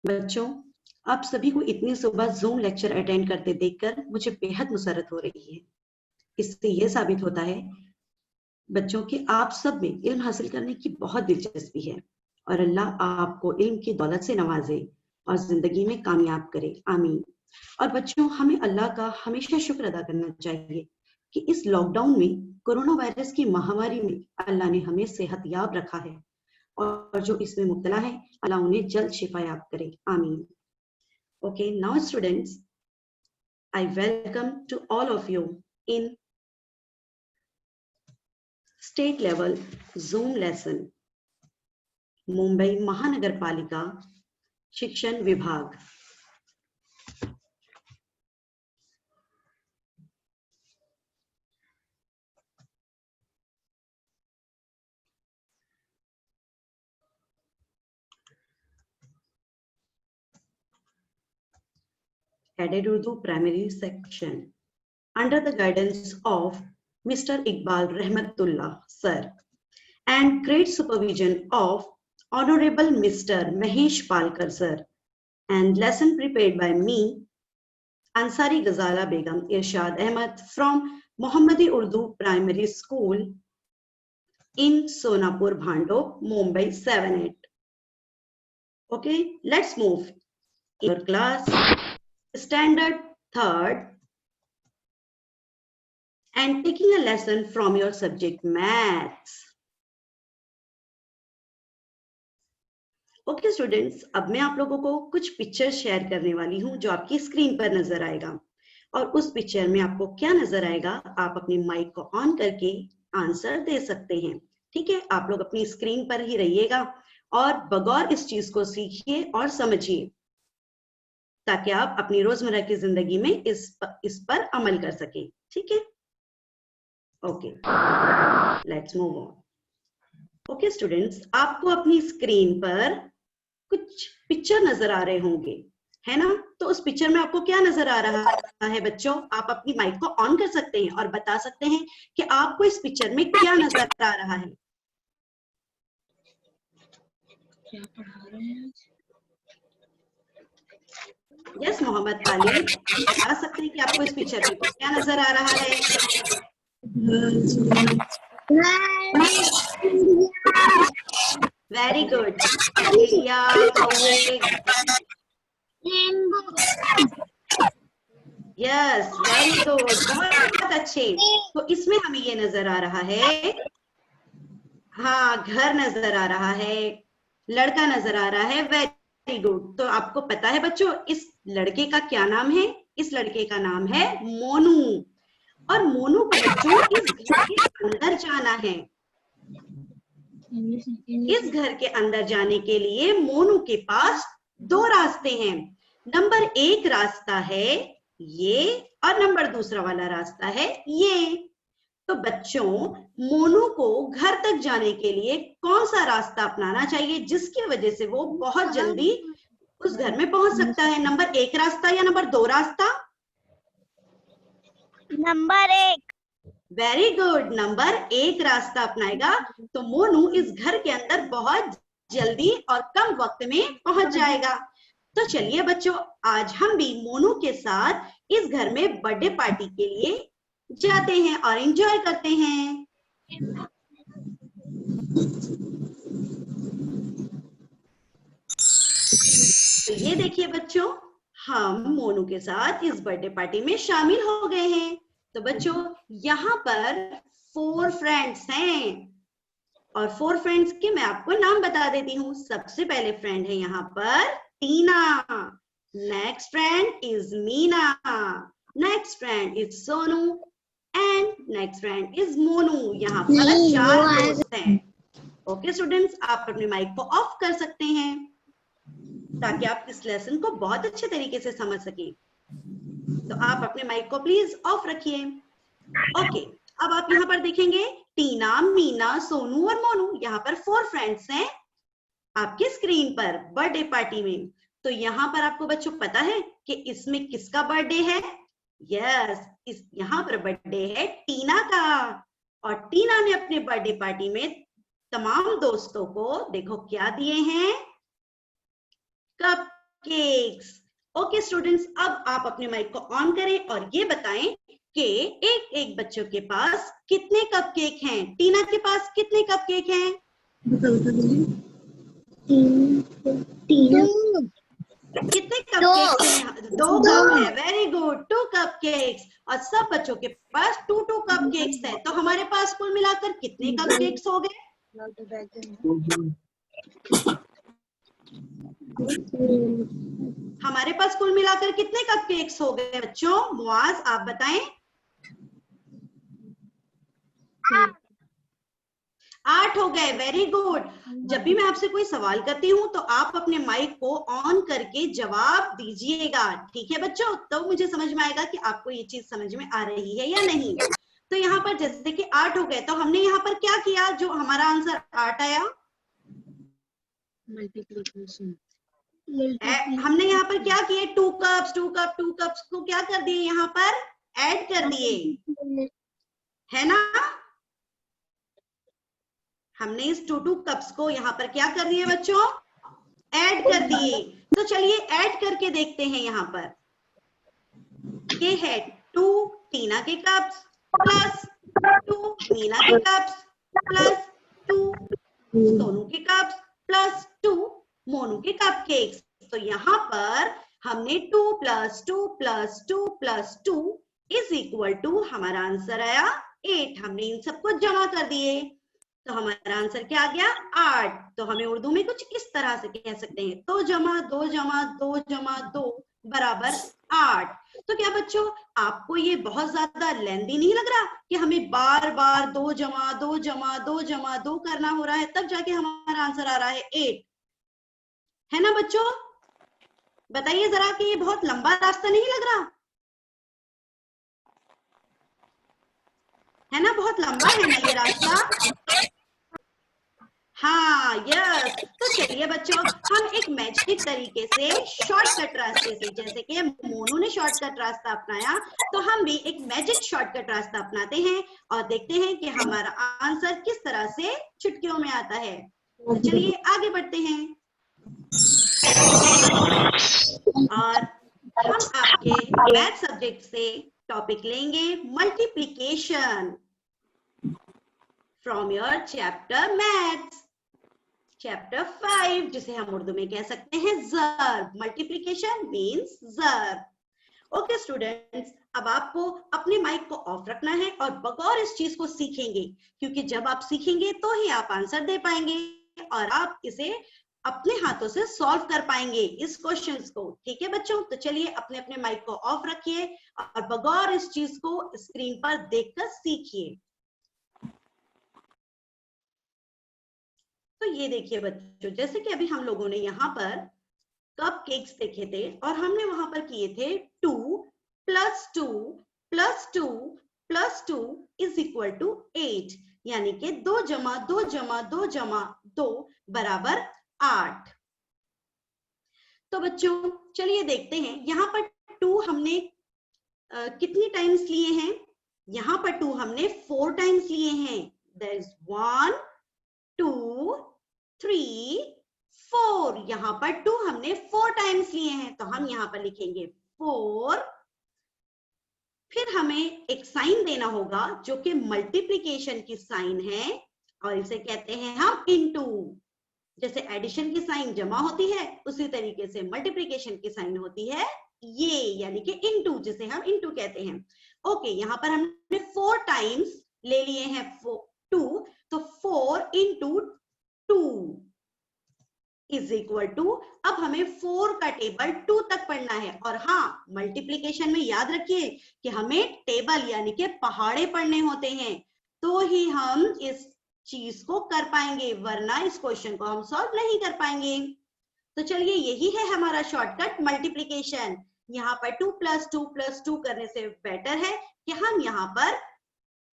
बच्चों, आप सभी को इतनी सुबह ज़ूम लेक्चर अटेंड करते देखकर मुझे बेहद मुसर्रत हो रही है। इससे ये साबित होता है बच्चों कि आप सब में इल्म हासिल करने की बहुत दिलचस्पी है और अल्लाह आपको इल्म की दौलत से नवाजे और जिंदगी में कामयाब करे, आमीन। और बच्चों, हमें अल्लाह का हमेशा शुक्र अदा करना चाहिए कि इस लॉकडाउन में कोरोना वायरस की महामारी में अल्लाह ने हमें सेहतयाब रखा है और जो इसमें मुब्तला है अल्लाह उन्हें जल्द शिफायाब करे, आमीन। Okay, now students, I welcome to all of you in state level Zoom lesson, Mumbai महानगर पालिका शिक्षण विभाग। Added Urdu Primary Section under the guidance of Mr. Iqbal Rahmatullah Sir and great supervision of Honorable Mr. Mahesh Palkar Sir, and lesson prepared by me, Ansari Ghazala Begum Irshad Ahmed from Mohammadi Urdu Primary School in Sonapur, Bhandop, Mumbai 7-8. Okay, let's move. Your class, standard 3rd, and taking a lesson from your subject maths. Okay students, अब मैं आप लोगों को कुछ picture share करने वाली हूँ जो आपकी स्क्रीन पर नजर आएगा और उस पिक्चर में आपको क्या नजर आएगा आप अपनी माइक को ऑन करके आंसर दे सकते हैं। ठीक है, आप लोग अपनी स्क्रीन पर ही रहिएगा और बगौर इस चीज को सीखिए और समझिए ताकि आप अपनी रोजमर्रा की जिंदगी में इस पर अमल कर सकें। ठीक है, okay, let's move on. Okay students, आपको अपनी स्क्रीन पर कुछ पिक्चर नजर आ रहे होंगे, है ना? तो उस पिक्चर में आपको क्या नजर आ रहा है बच्चों? आप अपनी माइक को ऑन कर सकते हैं और बता सकते हैं कि आपको इस पिक्चर में क्या नजर आ रहा है। क्या पढ़ा रहे हैं? यस मोहम्मद खालिद, बता सकते हैं कि आपको इस पिक्चर में क्या नजर आ रहा है? वेरी गुड, चिड़िया, कौवे। यस, वेरी गुड, बहुत अच्छे। तो इसमें हमें ये नजर आ रहा है, हाँ, घर नजर आ रहा है, लड़का नजर आ रहा है। Very good. तो आपको पता है बच्चों इस लड़के का क्या नाम है? इस लड़के का नाम है मोनू। और मोनू को बच्चों इस घर के अंदर जाना है। इस घर के अंदर जाने के लिए मोनू के पास 2 रास्ते हैं। नंबर 1 रास्ता है ये और नंबर दूसरा वाला रास्ता है ये। तो बच्चों, मोनू को घर तक जाने के लिए कौन सा रास्ता अपनाना चाहिए जिसकी वजह से वो बहुत जल्दी उस घर में पहुंच सकता है? नंबर 1 रास्ता या नंबर 2 रास्ता? नंबर 1। वेरी गुड, नंबर 1 रास्ता अपनाएगा तो मोनू इस घर के अंदर बहुत जल्दी और कम वक्त में पहुंच जाएगा। तो चलिए बच्चों, आज हम भी मोनू के साथ इस घर में बर्थडे पार्टी के लिए जाते हैं और एंजॉय करते हैं। तो ये देखिए बच्चों, हम मोनू के साथ इस बर्थडे पार्टी में शामिल हो गए हैं। तो बच्चों, यहाँ पर 4 फ्रेंड्स हैं और 4 फ्रेंड्स के मैं आपको नाम बता देती हूँ। सबसे पहले फ्रेंड है यहाँ पर Tina, next friend is Meena, next friend is Sonu and next friend is Monu. यहाँ पर 4 दोस्त हैं। ओके स्टूडेंट्स, आप अपने माइक को ऑफ कर सकते हैं ताकि आप इस लेसन को बहुत अच्छे तरीके से समझ सकें। तो आप अपने माइक को प्लीज ऑफ रखिए। ओके, अब आप यहाँ पर देखेंगे टीना, मीना, सोनू और मोनू, यहाँ पर 4 फ्रेंड्स हैं आपके स्क्रीन पर बर्थडे पार्टी में। तो यहाँ पर आपको बच्चों पता है कि इसमें किसका बर्थडे है? यस, यहाँ पर बर्थडे है टीना का। और टीना ने अपने बर्थडे पार्टी में तमाम दोस्तों को देखो क्या दिए हैं? Cup cakes. ओके स्टूडेंट्स, अब आप अपने माइक को ऑन करें और ये बताएं कि एक एक बच्चों के पास कितने कपकेक हैं। टीना के पास कितने कपकेक हैं? कितने कपकेक्स हैं यहाँ? 2 कप है। Very good, 2 cupcakes. और सब बच्चों के पास 2 कपकेक्स है। तो हमारे पास कुल मिलाकर कितने कपकेक्स हो गए? हमारे पास कुल मिलाकर कितने कपकेक्स हो गए बच्चों? मुआज आप बताएं। 8 हो गए। Very good. जब भी मैं आपसे कोई सवाल करती हूँ तो आप अपने माइक को ऑन करके जवाब दीजिएगा, ठीक है बच्चों? तो मुझे समझ में आएगा कि आपको ये चीज समझ में आ रही है या नहीं। तो यहाँ पर जैसे कि 8 हो गए, तो हमने यहाँ पर क्या किया जो हमारा आंसर 8 आया? मल्टीप्लिकेशन। हमने यहाँ पर क्या किए? 2 कप्स को क्या कर दिए? यहाँ पर ऐड कर दिए, है ना? हमने इस 2 कप्स को यहाँ पर क्या कर दिए बच्चों? ऐड कर दिए। तो चलिए ऐड करके देखते हैं। यहाँ पर ये है 2 टीना के कप्स प्लस 2 मीना के कप्स प्लस 2 सोनू के कप्स प्लस 2 मोनू के कपकेक्स। तो यहाँ पर हमने 2 + 2 + 2 + 2 इज इक्वल टू हमारा आंसर आया 8। हमने इन सबको जमा कर दिए तो हमारा आंसर क्या आ गया? 8। तो हमें उर्दू में कुछ इस तरह से कह सकते हैं, 2 जमा 2 जमा 2 जमा 2 बराबर 8। तो क्या बच्चों आपको ये बहुत ज्यादा लेंथी नहीं लग रहा कि हमें बार बार 2 जमा 2 जमा 2 जमा 2 करना हो रहा है, तब जाके हमारा आंसर आ रहा है 8, है ना बच्चों? बताइए जरा कि ये बहुत लंबा रास्ता नहीं लग रहा है ना? बहुत लंबा है ना ये रास्ता? हाँ यस। तो चलिए बच्चों हम एक मैजिक तरीके से शॉर्टकट रास्ते से, जैसे कि मोनू ने शॉर्टकट रास्ता अपनाया, तो हम भी एक मैजिक शॉर्टकट रास्ता अपनाते हैं और देखते हैं कि हमारा आंसर किस तरह से चुटकियों में आता है। तो चलिए आगे बढ़ते हैं और हम आपके मैथ सब्जेक्ट से टॉपिक लेंगे multiplication from your chapter maths, chapter 5, जिसे हम उर्दू में कह सकते हैं ज़र्ब। मल्टीप्लिकेशन मींस ज़र्ब। ओके स्टूडेंट्स, अब आपको अपने माइक को ऑफ रखना है और बगौर इस चीज को सीखेंगे, क्योंकि जब आप सीखेंगे तो ही आप आंसर दे पाएंगे और आप इसे अपने हाथों से सॉल्व कर पाएंगे इस क्वेश्चंस को, ठीक है बच्चों? तो चलिए अपने अपने माइक को ऑफ रखिए और बगौर इस चीज को स्क्रीन पर देखकर सीखिए। तो ये देखिए बच्चों, जैसे कि अभी हम लोगों ने यहाँ पर कप केक्स देखे थे और हमने वहां पर किए थे 2 + 2 + 2 + 2 इज इक्वल टू 8, यानी कि 2 जमा 2 जमा 2 जमा 2 बराबर 8। तो बच्चों चलिए देखते हैं यहाँ पर 2 हमने कितनी टाइम्स लिए हैं? यहाँ पर 2 हमने 4 टाइम्स लिए हैं। There is 1 2 3 4। यहाँ पर 2 हमने 4 टाइम्स लिए हैं, तो हम यहाँ पर लिखेंगे 4। फिर हमें एक साइन देना होगा जो कि मल्टीप्लिकेशन की साइन है और इसे कहते हैं हम इनटू। जैसे एडिशन की साइन जमा होती है उसी तरीके से मल्टीप्लिकेशन की साइन होती है ये, यानी कि इनटू, जिसे हम इनटू कहते हैं। ओके, यहाँ पर हमने 4 टाइम्स ले लिए हैं 2, तो 4 × 2 इज इक्वल टू, अब हमें 4 का टेबल 2 तक पढ़ना है। और हाँ, मल्टीप्लिकेशन में याद रखिए कि हमें टेबल यानी कि पहाड़े पढ़ने होते हैं, तो ही हम इस चीज को कर पाएंगे, वरना इस क्वेश्चन को हम सॉल्व नहीं कर पाएंगे। तो चलिए यही है हमारा शॉर्टकट मल्टीप्लिकेशन। यहाँ पर 2 + 2 + 2 करने से बेटर है कि हम यहाँ पर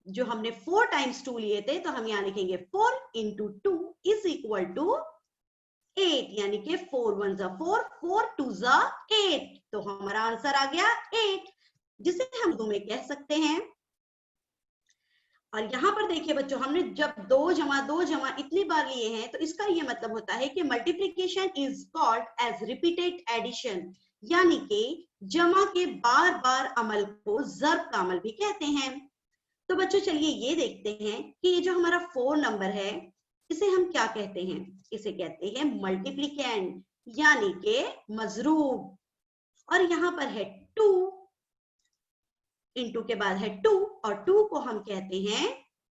जो हमने 4 टाइम्स 2 लिए थे, तो हम यहाँ लिखेंगे 4 × 2 इज इक्वल टू 8, यानी कि 4 × 1 = 4, 4 × 2 = 8। तो हमारा आंसर आ गया 8, जिसे हम उर्दू में कह सकते हैं और यहाँ पर देखिए बच्चों, हमने जब 2 जमा 2 जमा इतनी बार लिए हैं तो इसका ये मतलब होता है कि multiplication is called as repeated addition, यानी कि जमा के बार बार अमल को ज़र्ब का अमल भी कहते हैं। तो बच्चों चलिए ये देखते हैं कि ये जो हमारा 4 नंबर है इसे हम क्या कहते हैं। इसे कहते हैं मल्टीप्लिकेंड, यानी कि मजरूब। और यहाँ पर है 2, इंटू के बाद है 2, और 2 को हम कहते हैं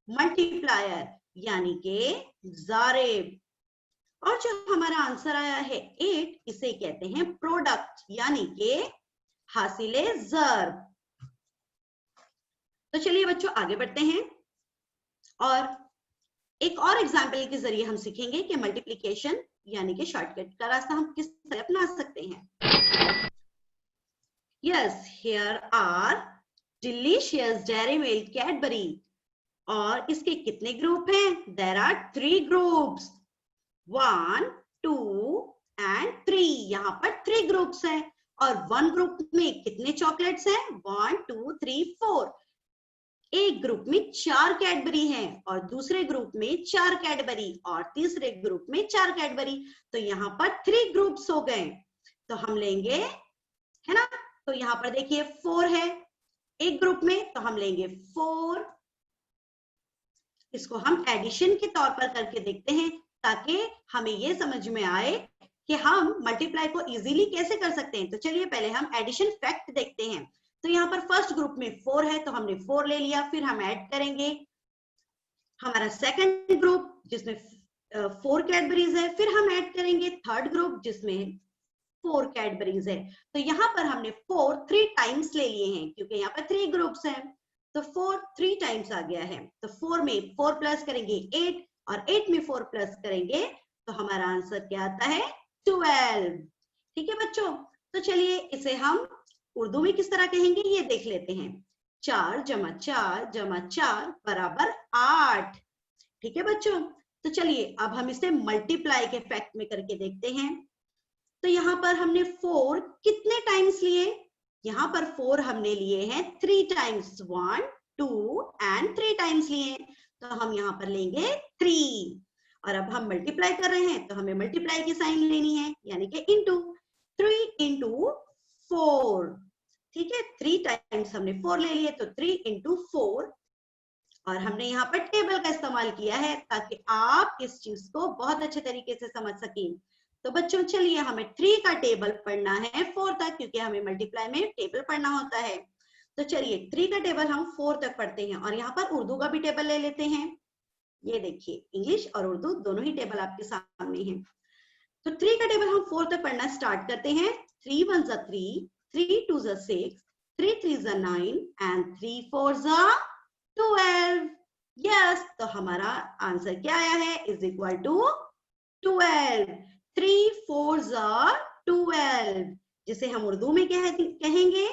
मल्टीप्लायर, यानी के जारेब। और जो हमारा आंसर आया है 8, इसे कहते हैं प्रोडक्ट, यानी के हासिले ज़र्ब। तो चलिए बच्चों आगे बढ़ते हैं और एक और एग्जाम्पल के जरिए हम सीखेंगे कि मल्टीप्लिकेशन यानी कि शॉर्टकट का रास्ता हम किस तरह अपना सकते हैं। Yes, here are delicious dairy milk Cadbury. और इसके कितने ग्रुप हैं? There are 3 groups, 1, 2 and 3। यहाँ पर 3 ग्रुप्स हैं। और 1 ग्रुप में कितने चॉकलेट्स हैं? 1, 2, 3, 4। एक ग्रुप में 4 कैडबरी हैं और दूसरे ग्रुप में 4 कैडबरी और तीसरे ग्रुप में 4 कैडबरी। तो यहाँ पर 3 ग्रुप्स हो गए। तो हम लेंगे, है ना, तो यहाँ पर देखिए 4 है एक ग्रुप में, तो हम लेंगे 4। इसको हम एडिशन के तौर पर करके देखते हैं ताकि हमें ये समझ में आए कि हम मल्टीप्लाई को इजीली कैसे कर सकते हैं। तो चलिए पहले हम एडिशन फैक्ट देखते हैं। तो यहाँ पर फर्स्ट ग्रुप में 4 है तो हमने 4 ले लिया, फिर हम ऐड करेंगे हमारा सेकंड ग्रुप जिसमें 4 कैडबरीज है, फिर हम ऐड करेंगे थर्ड ग्रुप जिसमें 4 कैडबरीज है। तो यहाँ पर हमने 4 3 टाइम्स ले लिए हैं क्योंकि यहाँ पर 3 ग्रुप्स हैं, तो 4 3 टाइम्स आ गया है। तो 4 में 4 प्लस करेंगे 8 और 8 में 4 प्लस करेंगे तो हमारा आंसर क्या आता है? 12। ठीक है बच्चों, तो चलिए इसे हम उर्दू में किस तरह कहेंगे ये देख लेते हैं। 4 जमा 4 जमा 4 बराबर 8। ठीक है बच्चों, तो चलिए अब हम इसे मल्टीप्लाई के फैक्ट में करके देखते हैं। तो यहाँ पर हमने 4 कितने टाइम्स लिए? यहाँ पर 4 हमने लिए हैं 3 टाइम्स, 1, 2 एंड 3 टाइम्स लिए। तो हम यहाँ पर लेंगे 3। और अब हम मल्टीप्लाई कर रहे हैं तो हमें मल्टीप्लाई की साइन लेनी है, यानी कि इंटू। 3 इंटू 4, ठीक है, 3 टाइम्स हमने 4 ले लिए तो 3 इंटू 4। और हमने यहाँ पर टेबल का इस्तेमाल किया है ताकि आप इस चीज को बहुत अच्छे तरीके से समझ सकें। तो बच्चों चलिए हमें 3 का टेबल पढ़ना है 4 तक, क्योंकि हमें मल्टीप्लाई में टेबल पढ़ना होता है। तो चलिए 3 का टेबल हम 4 तक पढ़ते हैं और यहाँ पर उर्दू का भी टेबल ले लेते हैं। ये देखिए इंग्लिश और उर्दू दोनों ही टेबल आपके सामने हैं। तो 3 का टेबल हम 4 तक पढ़ना स्टार्ट करते हैं। 3 1 जा 3, 3 2 जा 6, 3 3 जा 9 एंड 3 4 जा 12। यस, तो हमारा आंसर क्या आया है? Is equal to 12। 3 4 जा 12, जिसे हम उर्दू में कहेंगे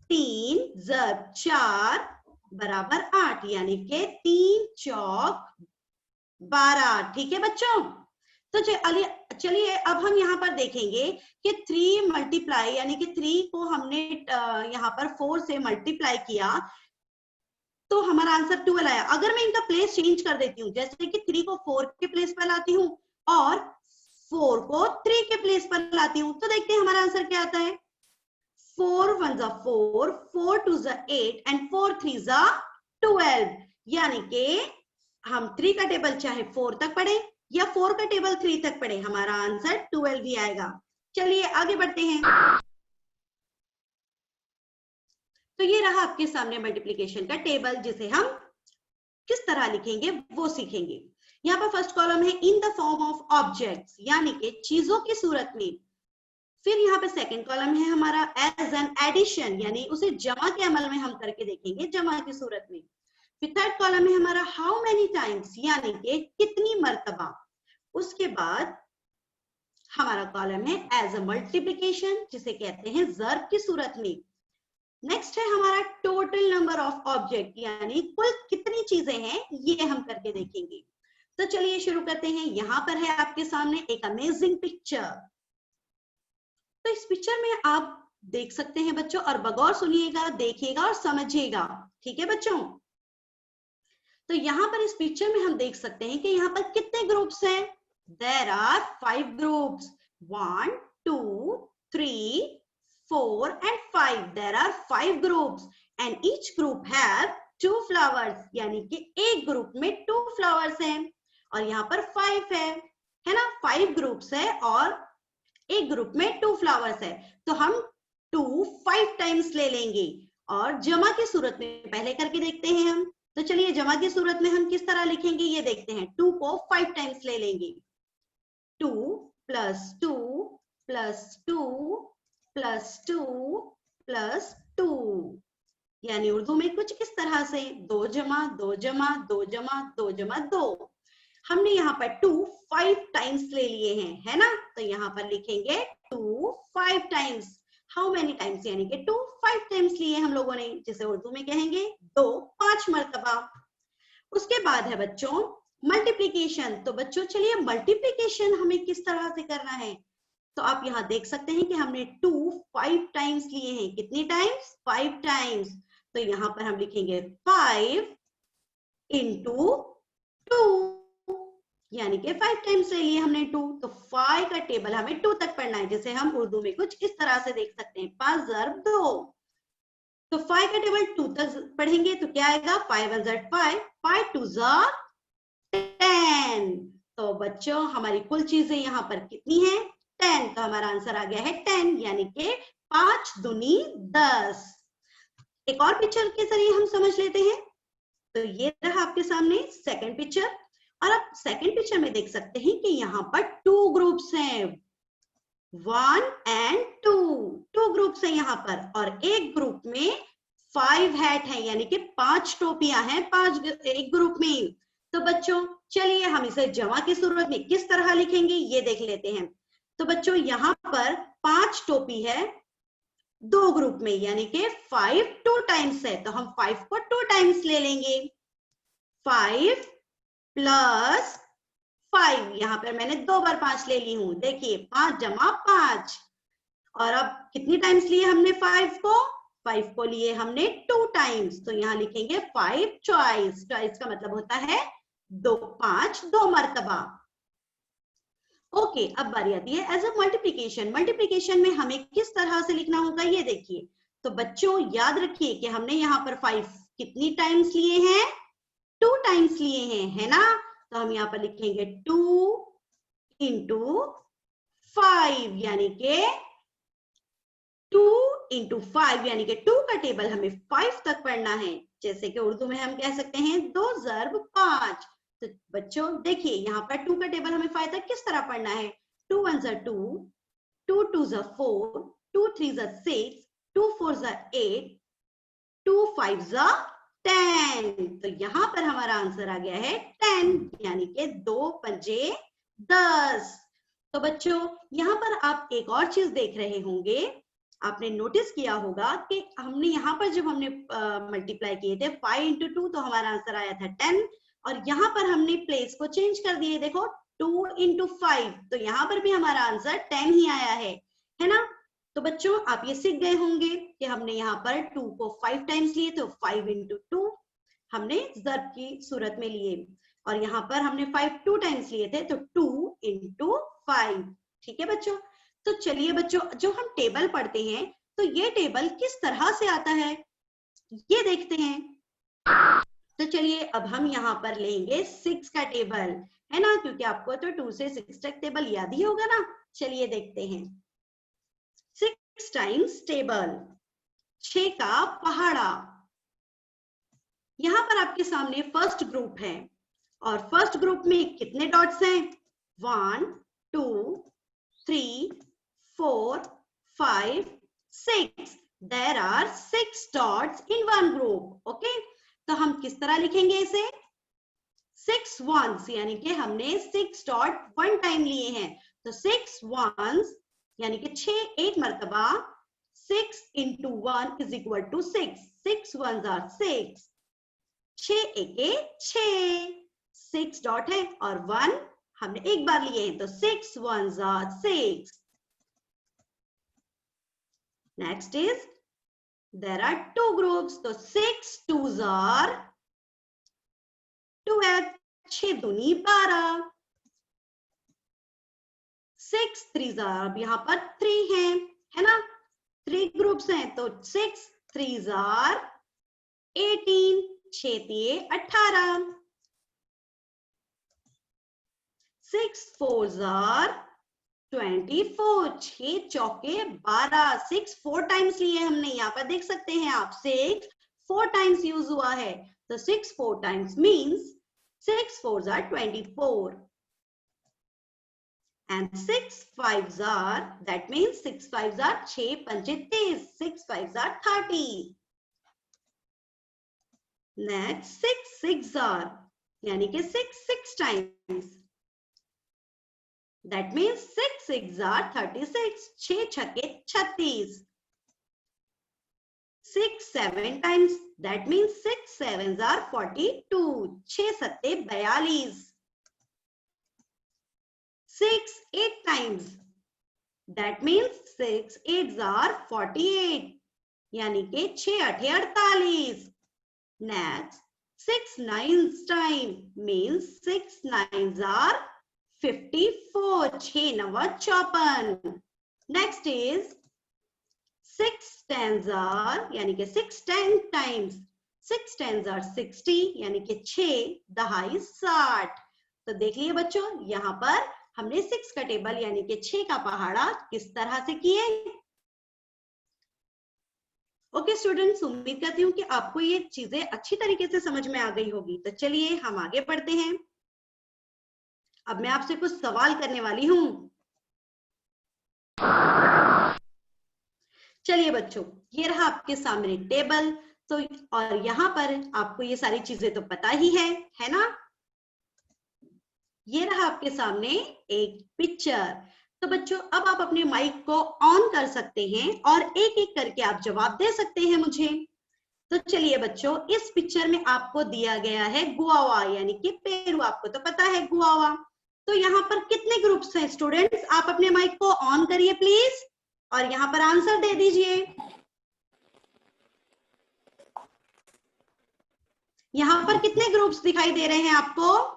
3 ज़र 4 बराबर 8, यानी कि 3 चौक 12। ठीक है बच्चों, तो चलिए अब हम यहाँ पर देखेंगे कि 3 मल्टीप्लाई यानी कि 3 को हमने यहाँ पर 4 से मल्टीप्लाई किया तो हमारा आंसर 12 आया। अगर मैं इनका प्लेस चेंज कर देती हूँ, जैसे कि 3 को 4 के प्लेस पर लाती हूँ और 4 को 3 के प्लेस पर लाती हूँ, तो देखते हैं हमारा आंसर क्या आता है। 4 1 जा 4, 4 2 जा 8 एंड 4 3 जा 12, यानी कि हम 3 का टेबल चाहे 4 तक पढ़े या 4 का टेबल 3 तक पढ़े, हमारा आंसर 12 ही आएगा। चलिए आगे बढ़ते हैं। तो ये रहा आपके सामने मल्टीप्लिकेशन का टेबल, जिसे हम किस तरह लिखेंगे वो सीखेंगे। यहाँ पर फर्स्ट कॉलम है in the form of objects, यानी कि चीजों की सूरत में। फिर यहाँ पे सेकंड कॉलम है हमारा एज एन एडिशन, यानी उसे जमा के अमल में हम करके देखेंगे जमा की सूरत में। फिर थर्ड कॉलम है हमारा हाउ मेनी टाइम्स, यानी कि कितनी मर्तबा। उसके बाद हमारा कॉलम है एज अ मल्टीप्लिकेशन, जिसे कहते हैं ज़र्ब की सूरत में। नेक्स्ट है हमारा टोटल नंबर ऑफ ऑब्जेक्ट, यानी कुल कितनी चीजें हैं ये हम करके देखेंगे। तो चलिए शुरू करते हैं। यहाँ पर है आपके सामने एक अमेजिंग पिक्चर। तो इस पिक्चर में आप देख सकते हैं बच्चों, और बगौर सुनिएगा, देखिएगा और समझिएगा। ठीक है बच्चों, तो यहाँ पर इस पिक्चर में हम देख सकते हैं कि यहाँ पर कितने ग्रुप्स हैं? There are 5 groups, 1 2 3 4 and 5. There are 5 groups and each group have 2 flowers, यानी कि एक ग्रुप में 2 flowers हैं और यहाँ पर 5 है ना? 5 ग्रुप्स है और एक ग्रुप में 2 flowers है, तो हम 2 5 टाइम्स ले लेंगे और जमा की सूरत में पहले करके देखते हैं हम। तो चलिए जमा की सूरत में हम किस तरह लिखेंगे ये देखते हैं। 2 को 5 टाइम्स ले लेंगे। 2 प्लस 2 प्लस 2 प्लस 2 प्लस 2, यानी उर्दू में कुछ इस तरह से 2 जमा 2 जमा 2 जमा 2 जमा 2। हमने यहाँ पर 2 5 टाइम्स ले लिए हैं, है ना? तो यहाँ पर लिखेंगे 2 5 टाइम्स। हाउ मेनी टाइम्स, यानी कि 2 5 टाइम्स लिए हम लोगों ने, जिसे उर्दू में कहेंगे 2 5 मरतबा। उसके बाद है बच्चों मल्टीप्लीकेशन। तो बच्चों चलिए मल्टीप्लीकेशन हमें किस तरह से करना है, तो आप यहाँ देख सकते हैं कि हमने 2 5 टाइम्स लिए हैं। कितनी टाइम्स? 5 टाइम्स। तो यहाँ पर हम लिखेंगे 5 इंटू 2, यानी कि 5 टाइम्स ले लिए हमने 2। तो 5 का टेबल हमें 2 तक पढ़ना है, जैसे हम उर्दू में कुछ इस तरह से देख सकते हैं 5 ज़रब 2। तो 5 का टेबल 2 तक पढ़ेंगे तो क्या आएगा? 5 1 ज़रब 5, 5 2 ज़रब 10। तो बच्चों हमारी कुल चीजें यहाँ पर कितनी है? 10। तो हमारा आंसर आ गया है 10, यानी कि 5 दूनी 10। एक और पिक्चर के जरिए हम समझ लेते हैं। तो ये रहा आपके सामने सेकंड पिक्चर, और आप सेकंड पिक्चर में देख सकते हैं कि यहाँ पर 2 ग्रुप्स हैं, 1 and 2 ग्रुप्स हैं यहाँ पर, और एक ग्रुप में 5 हैट है, यानी कि 5 टोपियां हैं 5 एक ग्रुप में। तो बच्चों चलिए हम इसे जमा की सूरत में किस तरह लिखेंगे ये देख लेते हैं। तो बच्चों यहाँ पर 5 टोपी है 2 ग्रुप में, यानी कि 5 2 टाइम्स है, तो हम 5 को 2 टाइम्स ले लेंगे। 5 प्लस 5, यहाँ पर मैंने 2 बार 5 ले ली हूं, देखिए 5 जमा 5। और अब कितनी टाइम्स लिए हमने 5 को? 5 को लिए हमने 2 टाइम्स, तो यहाँ लिखेंगे 5 ट्वाइस। ट्वाइस का मतलब होता है 2 5 2 मरतबा। ओके, अब बारी आती है एज अ मल्टीप्लीकेशन। मल्टीप्लीकेशन में हमें किस तरह से लिखना होगा ये देखिए। तो बच्चों याद रखिए कि हमने यहाँ पर 5 कितनी टाइम्स लिए हैं? 2 टाइम्स लिए हैं, है ना? तो हम यहाँ पर लिखेंगे 2 इंटू 5, यानी कि 2 इंटू 5, यानी कि 2 का टेबल हमें 5 तक पढ़ना है, जैसे कि उर्दू में हम कह सकते हैं 2 ज़रब 5। तो बच्चों देखिए यहाँ पर 2 का टेबल हमें 5 तक किस तरह पढ़ना है? 2 1 ज़ा 2, 2 2 ज़ा 4, 2 3 ज़ा 6, 2 4 ज़ा 8, 2 5 ज़ा 10। तो यहाँ पर हमारा आंसर आ गया है 10, यानी कि 2 पंजे 10। तो बच्चों यहाँ पर आप एक और चीज देख रहे होंगे, आपने नोटिस किया होगा कि हमने यहाँ पर जब हमने मल्टीप्लाई किए थे 5 इंटू 2, तो हमारा आंसर आया था 10, और यहाँ पर हमने प्लेस को चेंज कर दिए, देखो 2 इंटू 5, तो यहाँ पर भी हमारा आंसर 10 ही आया है ना? तो बच्चों आप ये सीख गए होंगे कि हमने यहाँ पर 2 को 5 टाइम्स लिए, तो 5 इंटू 2 हमने ज़रब की सूरत में लिए, और यहाँ पर हमने 5 2 टाइम्स लिए थे, तो 2 इंटू 5। ठीक है बच्चों? तो चलिए बच्चों जो हम टेबल पढ़ते हैं, तो ये टेबल किस तरह से आता है ये देखते हैं। तो चलिए अब हम यहाँ पर लेंगे 6 का टेबल, है ना? क्योंकि आपको तो 2 से 6 तक टेबल याद ही होगा ना। चलिए देखते हैं 6 टाइम्स टेबल, 6 का पहाड़ा। यहाँ पर आपके सामने फर्स्ट ग्रुप है, और फर्स्ट ग्रुप में कितने डॉट्स हैं? 1 2 3 4 5 6। There are 6 dots in one group. Okay, तो हम किस तरह लिखेंगे इसे? 6 वंस, यानी कि हमने 6 डॉट 1 टाइम लिए हैं, तो 6 वंस यानी कि 6 एक मरतबा। 6 into 1 is equal to 6, 6 ones are 6, 6 एके 6, 6 डॉट है और 1 हमने एक बार लिए हैं, तो 6 1s are 6. Next is there are 2 groups, तो 6 2s are 12, 6 दूनी 12, 6 3s अब यहाँ पर 3 है ना, 3 ग्रुप्स हैं तो 6 3s 18, 6 तिये 18, 6 4s 24, 6 चौके 12, 6 4 टाइम्स लिए हमने, यहाँ पर देख सकते हैं आप 6 4 टाइम्स यूज हुआ है, तो 6 4 times means 6 4s 24 and 6 5s that means 6 5s 6 पंचे 30, 6 5s 30. Next 6 6s यानी कि 6 6 times, that means 6 6s 36, 6 छक्के 36. 6 7 times, that means 6 7s 42, 6 सत्ते 42. 6 8 times, that means 6 8s 48, यानी कि 6 8 48. Next 6 9s time means 6 9s 54, 6 9 54. Next is 6 10s यानी कि 6 10 times, 6 10s 60, यानी कि 6 दहाई 60. तो देख लिए बच्चों, यहाँ पर हमने 6 का टेबल यानी कि 6 का पहाड़ा किस तरह से किए. ओके स्टूडेंट्स, उम्मीद करती हूँ कि आपको ये चीजें अच्छी तरीके से समझ में आ गई होगी. तो चलिए हम आगे बढ़ते हैं. अब मैं आपसे कुछ सवाल करने वाली हूँ. चलिए बच्चों, ये रहा आपके सामने टेबल. तो और यहाँ पर आपको ये सारी चीजें तो पता ही है ना. ये रहा आपके सामने एक पिक्चर. तो बच्चों अब आप अपने माइक को ऑन कर सकते हैं और एक एक करके आप जवाब दे सकते हैं मुझे. तो चलिए बच्चों, इस पिक्चर में आपको दिया गया है गुआवा यानी कि पेरू. आपको तो पता है गुआवा. तो यहाँ पर कितने ग्रुप्स हैं स्टूडेंट्स? आप अपने माइक को ऑन करिए प्लीज और यहाँ पर आंसर दे दीजिए. यहाँ पर कितने ग्रुप्स दिखाई दे रहे हैं आपको?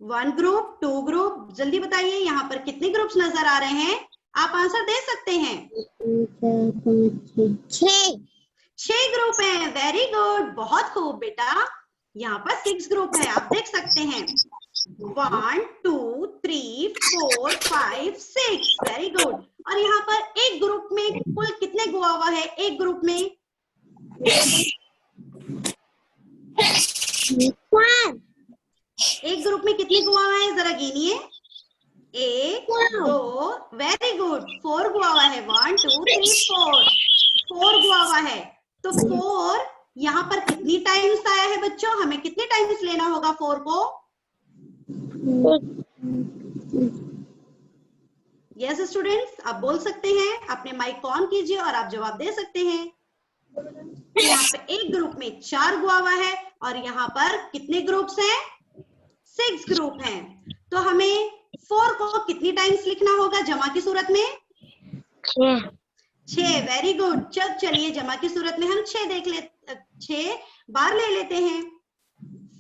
1 ग्रुप, 2 ग्रुप, जल्दी बताइए यहाँ पर कितने ग्रुप्स नजर आ रहे हैं? आप आंसर दे सकते हैं. 6 ग्रुप हैं. वेरी गुड, बहुत खूब बेटा. यहाँ पर 6 ग्रुप है, आप देख सकते हैं. 1 2 3 4 5 6. Very good. और यहाँ पर एक ग्रुप में कुल कितने गुआवा है? एक ग्रुप में एक ग्रुप में कितने गुआवा है? जरा गिनिए. 1 2, वेरी गुड. 4 गुआवा है. 1 2 3 4, 4 गुआवा है. तो 4 यहाँ पर कितनी टाइम्स आया है बच्चों? हमें कितने टाइम्स लेना होगा 4 को? यस स्टूडेंट्स, आप बोल सकते हैं. अपने माइक को ऑन कीजिए और आप जवाब दे सकते हैं. यहाँ पे एक ग्रुप में 4 गुआवा है और यहाँ पर कितने ग्रुप्स हैं? 6 ग्रुप हैं. तो हमें 4 को कितनी टाइम्स लिखना होगा जमा की सूरत में? 6. Very good. चलिए जमा की सूरत में हम 6 बार ले लेते हैं.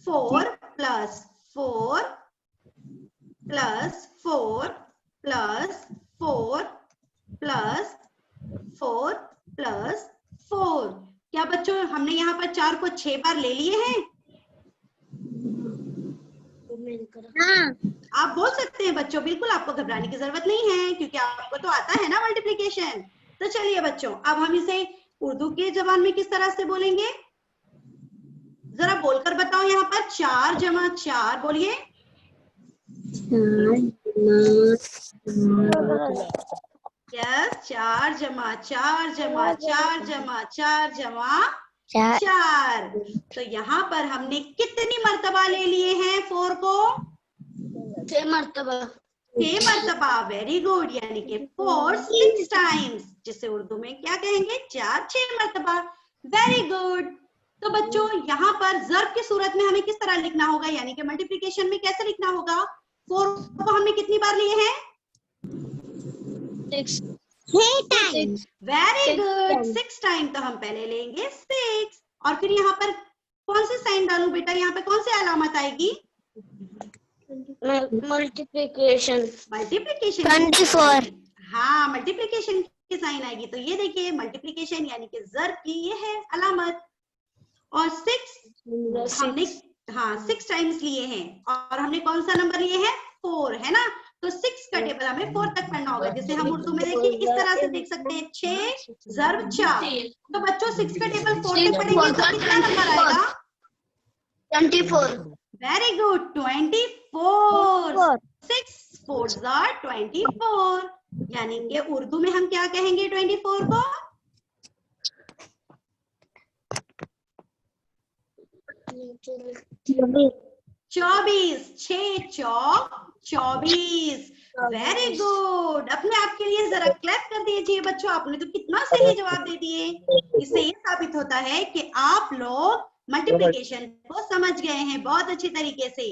4 plus 4 plus 4 plus 4 plus 4 plus 4. क्या बच्चों हमने यहाँ पर 4 को 6 बार ले लिए हैं? हाँ. आप बोल सकते हैं बच्चों, बिल्कुल आपको घबराने की जरूरत नहीं है क्योंकि आपको तो आता है ना मल्टीप्लिकेशन. तो चलिए बच्चों, अब हम इसे उर्दू के जबान में किस तरह से बोलेंगे? जरा बोलकर बताओ. यहाँ पर 4 जमा 4 बोलिए. 4 जमा 4 जमा 4 जमा 4 जमा 4. तो यहाँ पर हमने कितनी मर्तबा ले लिए हैं 4 को? 6 मर्तबा. 6 मर्तबा. Very good. यानी कि 4 6 टाइम्स, जिसे उर्दू में क्या कहेंगे? 4 6 मर्तबा. Very good. तो बच्चों यहाँ पर ज़र्ब की सूरत में हमें किस तरह लिखना होगा? यानी कि मल्टीप्लिकेशन में कैसे लिखना होगा? 4 को हमने कितनी बार लिए हैं? 6 वेरी गुड. 6 टाइम. तो हम पहले लेंगे 6 और फिर यहाँ पर कौन सी साइन डालूं बेटा, यहाँ पे कौन सी अलामत आएगी? मल्टीप्लिकेशन। मल्टीप्लिकेशन 24। हाँ, मल्टीप्लिकेशन की साइन आएगी। तो ये देखिए मल्टीप्लिकेशन यानी कि ज़र्ब की ये है अलामत। और 6 हमने, हाँ 6 टाइम्स लिए हैं और हमने कौन सा नंबर लिए हैं? 4, है ना। तो 6 का टेबल हमें 4 तक पढ़ना होगा, जिसे हम उर्दू में देखिए इस तरह से देख सकते हैं, 6 ज़र्ब 4। तो बच्चों 6 का टेबल 4 तक पढ़ेंगे तो कितना नंबर आएगा? 24। Very good, 24। 6 4s are 24, यानी कि उर्दू में हम क्या कहेंगे 24 को? चौबीस। 6 चौक 24। Very good. अपने आप के लिए जरा क्लैप कर दीजिए बच्चों, आपने तो कितना सही जवाब दे दिए। इससे ये साबित होता है कि आप लोग मल्टीप्लिकेशन को समझ गए हैं बहुत अच्छी तरीके से।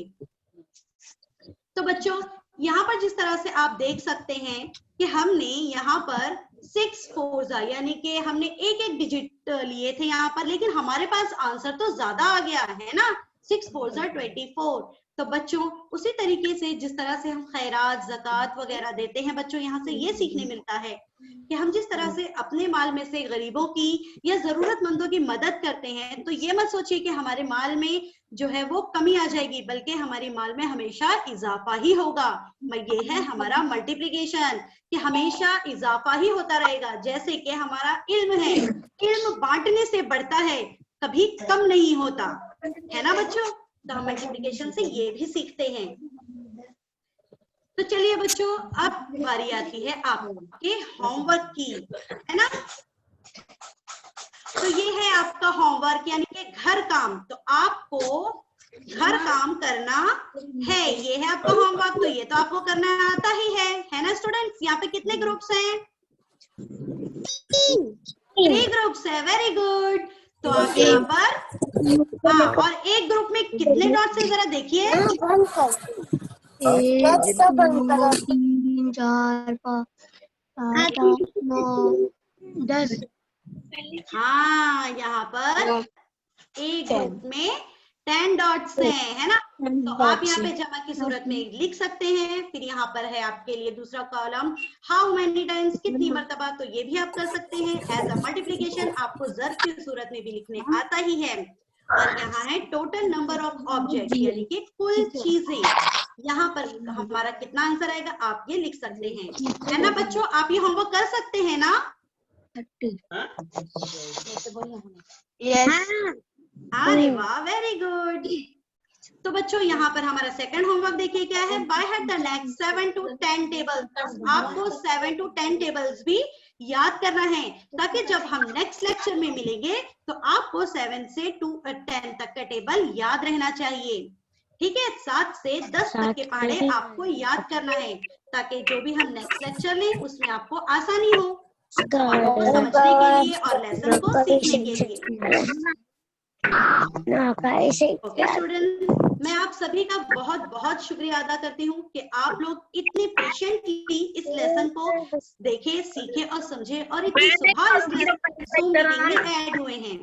तो बच्चों यहाँ पर जिस तरह से आप देख सकते हैं कि हमने यहाँ पर 6 4 यानी कि हमने एक एक डिजिट लिए थे यहाँ पर, लेकिन हमारे पास आंसर तो ज्यादा आ गया है ना, 6 4 24। तो बच्चों उसी तरीके से जिस तरह से हम खैरात ज़कात वगैरह देते हैं, बच्चों यहाँ से ये सीखने मिलता है कि हम जिस तरह से अपने माल में से गरीबों की या जरूरतमंदों की मदद करते हैं, तो ये मत सोचिए कि हमारे माल में जो है वो कमी आ जाएगी, बल्कि हमारे माल में हमेशा इजाफा ही होगा। ये है हमारा मल्टीप्लिकेशन कि हमेशा इजाफा ही होता रहेगा। जैसे कि हमारा इल्म है, इल्म बांटने से बढ़ता है, कभी कम नहीं होता, है ना बच्चों। तो हम मल्टीप्लिकेशन से ये भी सीखते हैं। तो चलिए बच्चों, अब बारी आती है आपके होमवर्क की, है ना। तो ये है आपका होमवर्क यानी कि घर काम। तो आपको घर काम करना है, ये है आपका होमवर्क। तो ये तो आपको करना आता ही है ना स्टूडेंट्स। यहाँ पे कितने ग्रुप्स हैं? 3 ग्रुप्स है। Very good. तो आप यहाँ पर, हाँ, और एक ग्रुप में कितने डॉट्स हैं जरा देखिए। 1 2 3 4 5 7 8 9 10। हाँ, यहाँ पर एक ग्रुप में 10 डॉट्स हैं, है ना। तो आप यहाँ पे जमा की सूरत में लिख सकते हैं। फिर यहाँ पर है आपके लिए दूसरा कॉलम, हाउ मेनी टाइम्स, कितनी मर्तबा। तो ये भी आप कर सकते हैं। एज अ मल्टीप्लिकेशन आपको ज़र्ब की सूरत में भी लिखने आता ही है। और यहाँ है टोटल नंबर ऑफ ऑब्जेक्ट यानी कि कुल चीजें। यहाँ पर हमारा कितना आंसर आएगा आप ये लिख सकते हैं, है ना बच्चों। आप ये होमवर्क कर सकते हैं ना? अरे वाह, वेरी गुड। तो बच्चों यहाँ पर हमारा सेकंड होमवर्क देखिए क्या है। By heart the next 7 to 10 tables. आपको 7 to 10 टेबल्स भी याद करना है, ताकि जब हम नेक्स्ट लेक्चर में मिलेंगे तो आपको 7 से 10 तक का टेबल याद रहना चाहिए। ठीक है, 7 से 10 तक के पहाड़े आपको याद करना है, ताकि जो भी हम नेक्स्ट लेक्चर लें उसमें आपको आसानी हो और समझने के लिए और लेसन को सीखने के लिए। ओके स्टूडेंट, मैं आप सभी का बहुत बहुत शुक्रिया अदा करती हूँ कि आप लोग इतने पेशेंटली इस लेसन को देखे, सीखे और समझे और इतनी सुबह इस ज़ूम मीटिंग में ऐड हुए हैं।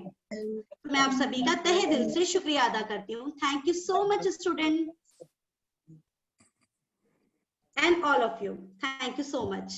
मैं आप सभी का तहे दिल से शुक्रिया अदा करती हूँ। Thank you so much student and all of you. Thank you so much.